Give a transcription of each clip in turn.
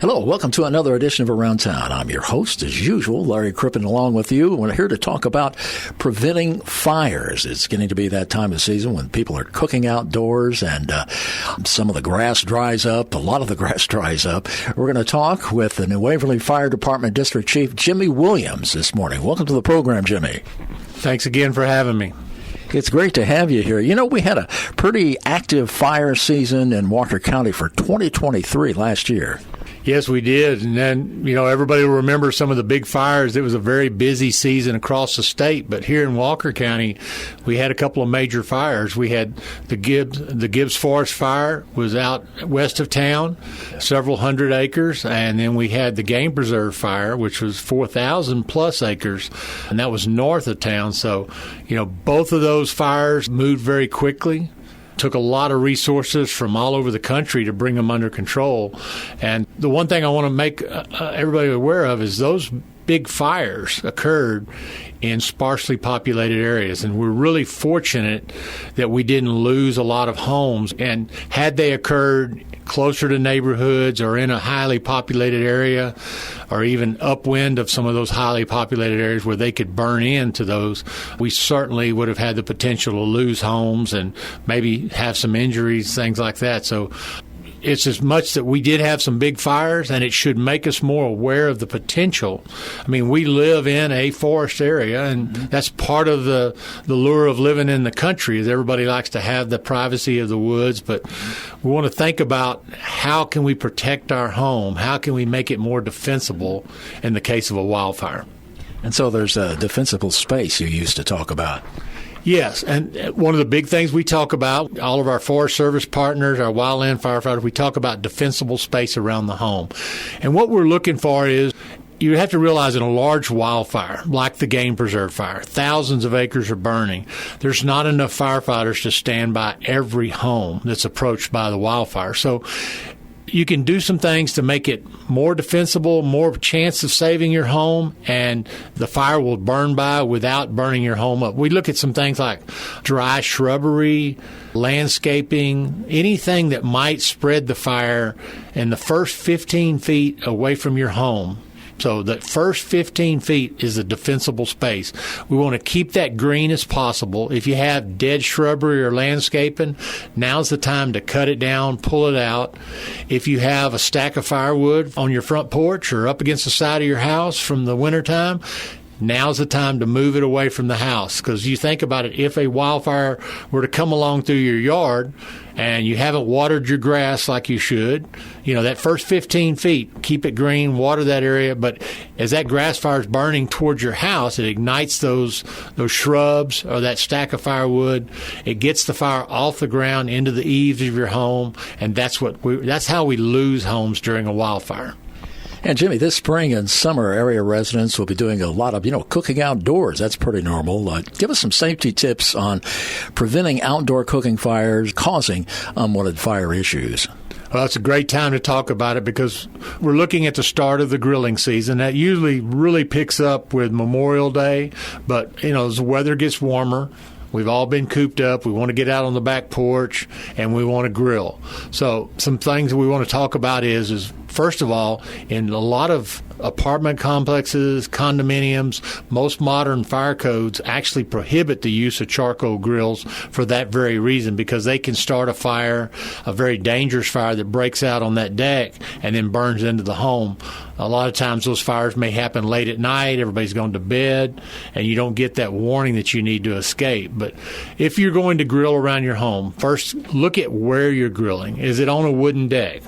Hello, welcome to another edition of Around Town. I'm your host, as usual, Larry Crippen, along with you. We're here to talk about preventing fires. It's getting to be that time of season when people are cooking outdoors and some of the grass dries up. A lot of the grass dries up. We're going to talk with the New Waverly Fire Department District Chief, Jimmy Williams, this morning. Welcome to the program, Jimmy. Thanks again for having me. It's great to have you here. You know, we had a pretty active fire season in Walker County for 2023 last year. Yes, we did. And then, everybody will remember some of the big fires. It was a very busy season across the state. But here in Walker County, we had a couple of major fires. We had the Gibbs Forest Fire was out west of town, several hundred acres. And then we had the Game Preserve Fire, which was 4,000 plus acres. And that was north of town. So, both of those fires moved very quickly. Took a lot of resources from all over the country to bring them under control. And the one thing I want to make everybody aware of is those big fires occurred in sparsely populated areas. And we're really fortunate that we didn't lose a lot of homes. And had they occurred closer to neighborhoods or in a highly populated area or even upwind of some of those highly populated areas where they could burn into those, we certainly would have had the potential to lose homes and maybe have some injuries, things like that. So it's as much that we did have some big fires, and it should make us more aware of the potential. I mean, we live in a forest area, and that's part of the lure of living in the country, is everybody likes to have the privacy of the woods. But we want to think about how can we protect our home? How can we make it more defensible in the case of a wildfire? And so there's a defensible space you used to talk about. Yes, and one of the big things we talk about, all of our Forest Service partners, our wildland firefighters, we talk about defensible space around the home. And what we're looking for is, you have to realize in a large wildfire, like the Game Preserve Fire, thousands of acres are burning. There's not enough firefighters to stand by every home that's approached by the wildfire. So you can do some things to make it more defensible, more chance of saving your home, and the fire will burn by without burning your home up. We look at some things like dry shrubbery, landscaping, anything that might spread the fire in the first 15 feet away from your home. So the first 15 feet is a defensible space. We want to keep that green as possible. If you have dead shrubbery or landscaping, now's the time to cut it down, pull it out. If you have a stack of firewood on your front porch or up against the side of your house from the wintertime, now's the time to move it away from the house. Because you think about it, if a wildfire were to come along through your yard and you haven't watered your grass like you should, that first 15 feet, keep it green, water that area. But as that grass fire is burning towards your house, it ignites those shrubs or that stack of firewood. It gets the fire off the ground into the eaves of your home, and that's how we lose homes during a wildfire. And, Jimmy, this spring and summer, area residents will be doing a lot of, cooking outdoors. That's pretty normal. Give us some safety tips on preventing outdoor cooking fires causing unwanted fire issues. Well, it's a great time to talk about it because we're looking at the start of the grilling season. That usually really picks up with Memorial Day. But, as the weather gets warmer, we've all been cooped up. We want to get out on the back porch, and we want to grill. So some things we want to talk about is first of all, in a lot of apartment complexes, condominiums, most modern fire codes actually prohibit the use of charcoal grills for that very reason, because they can start a fire, a very dangerous fire that breaks out on that deck and then burns into the home. A lot of times those fires may happen late at night, everybody's gone to bed, and you don't get that warning that you need to escape. But if you're going to grill around your home, first look at where you're grilling. Is it on a wooden deck?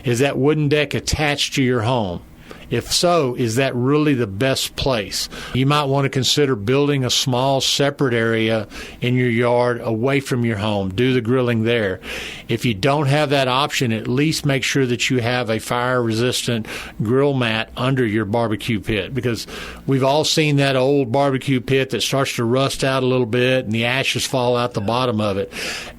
Is that wooden deck attached to your home? If so, is that really the best place? You might want to consider building a small separate area in your yard away from your home. Do the grilling there. If you don't have that option, at least make sure that you have a fire-resistant grill mat under your barbecue pit, because we've all seen that old barbecue pit that starts to rust out a little bit and the ashes fall out the bottom of it.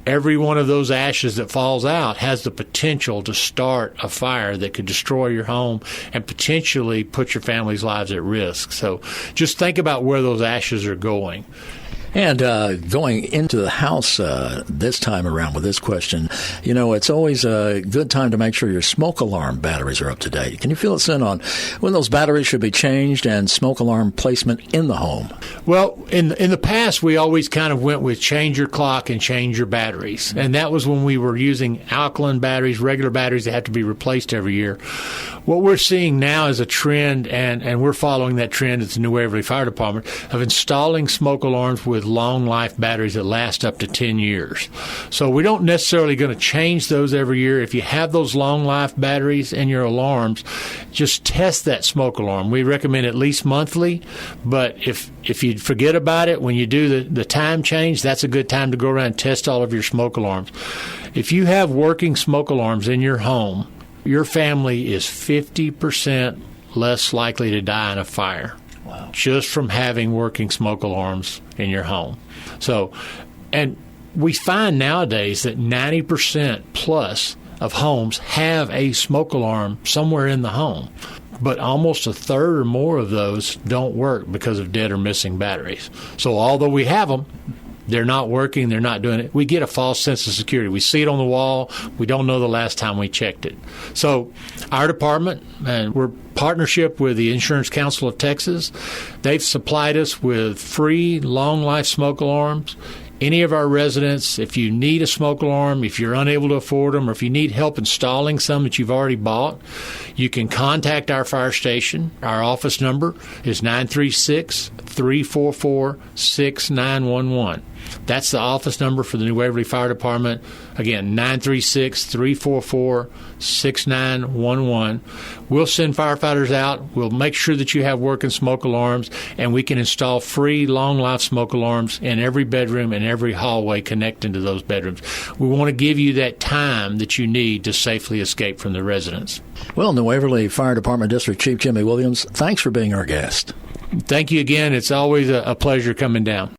Every one of those ashes that falls out has the potential to start a fire that could destroy your home and potentially put your family's lives at risk. So just think about where those ashes are going. And going into the house this time around with this question, it's always a good time to make sure your smoke alarm batteries are up to date. Can you fill us in on when those batteries should be changed and smoke alarm placement in the home? Well, in the past, we always kind of went with change your clock and change your batteries. And that was when we were using alkaline batteries, regular batteries that have to be replaced every year. What we're seeing now is a trend, and we're following that trend at the New Waverly Fire Department, of installing smoke alarms with long-life batteries that last up to 10 years. So we don't necessarily going to change those every year. If you have those long-life batteries in your alarms, just test that smoke alarm. We recommend at least monthly, but if you forget about it when you do the time change, that's a good time to go around and test all of your smoke alarms. If you have working smoke alarms in your home, your family is 50% less likely to die in a fire. Wow. Just from having working smoke alarms in your home. So, and we find nowadays that 90% plus of homes have a smoke alarm somewhere in the home. But almost a third or more of those don't work because of dead or missing batteries. So although we have them, they're not working, they're not doing it. We get a false sense of security. We see it on the wall. We don't know the last time we checked it. So our department, and we're partnership with the Insurance Council of Texas, they've supplied us with free long-life smoke alarms. Any of our residents, if you need a smoke alarm, if you're unable to afford them, or if you need help installing some that you've already bought, you can contact our fire station. Our office number is 936-344-6911. That's the office number for the New Waverly Fire Department. Again, 936-344-6911. We'll send firefighters out. We'll make sure that you have working smoke alarms, and we can install free long-life smoke alarms in every bedroom and every hallway connecting to those bedrooms. We want to give you that time that you need to safely escape from the residence. Well, New Waverly Fire Department District Chief Jimmy Williams, thanks for being our guest. Thank you again. It's always a pleasure coming down.